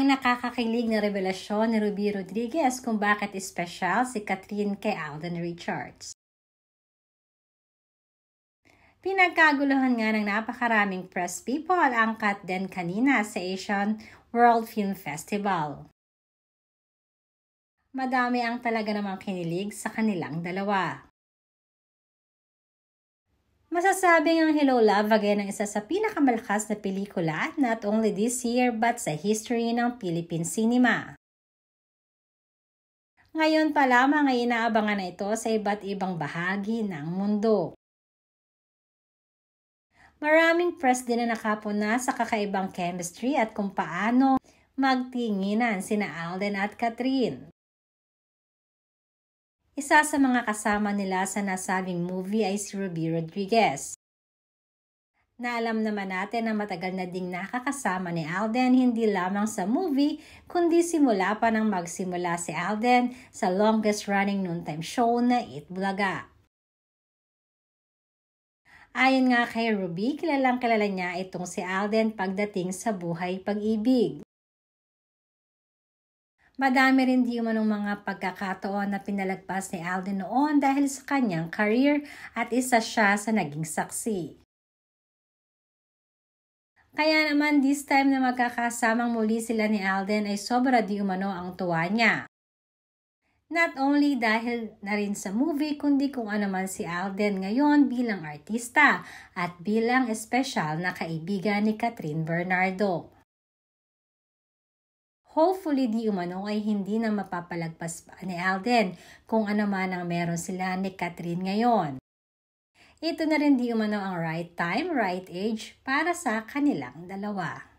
Ang nakakakilig na revelasyon ni Ruby Rodriguez kung bakit espesyal si Kathryn kay Alden Richards. Pinagkaguluhan nga ng napakaraming press people ang Kat Den kanina sa Asian World Film Festival. Madami ang talaga namang kinilig sa kanilang dalawa. Masasabing ang Hello Love Again ang isa sa pinakamalakas na pelikula not only this year but sa history ng Philippine cinema. Ngayon pa lamang ay inaabangan na ito sa iba't ibang bahagi ng mundo. Maraming press din na nakapuna sa kakaibang chemistry at kung paano magtinginan sina Alden at Kathryn. Isa sa mga kasama nila sa nasabing movie ay si Ruby Rodriguez. Naalam naman natin na matagal na ding nakakasama ni Alden hindi lamang sa movie kundi simula pa nang magsimula si Alden sa longest running noontime show na Eat Bulaga. Ayon nga kay Ruby, kilala niya itong si Alden pagdating sa buhay pag-ibig. Madami rin di umanong mga pagkakataon na pinalagpas ni Alden noon dahil sa kanyang career at isa siya sa naging saksi. Kaya naman this time na magkakasamang muli sila ni Alden ay sobra di umano ang tuwa niya. Not only dahil na rin sa movie kundi kung ano man si Alden ngayon bilang artista at bilang espesyal na kaibigan ni Kathryn Bernardo. Hopefully di umano ay hindi na mapapalagpas pa ni Alden kung ano man ang meron sila ni Kathryn ngayon. Ito na rin di umano ang right time, right age para sa kanilang dalawa.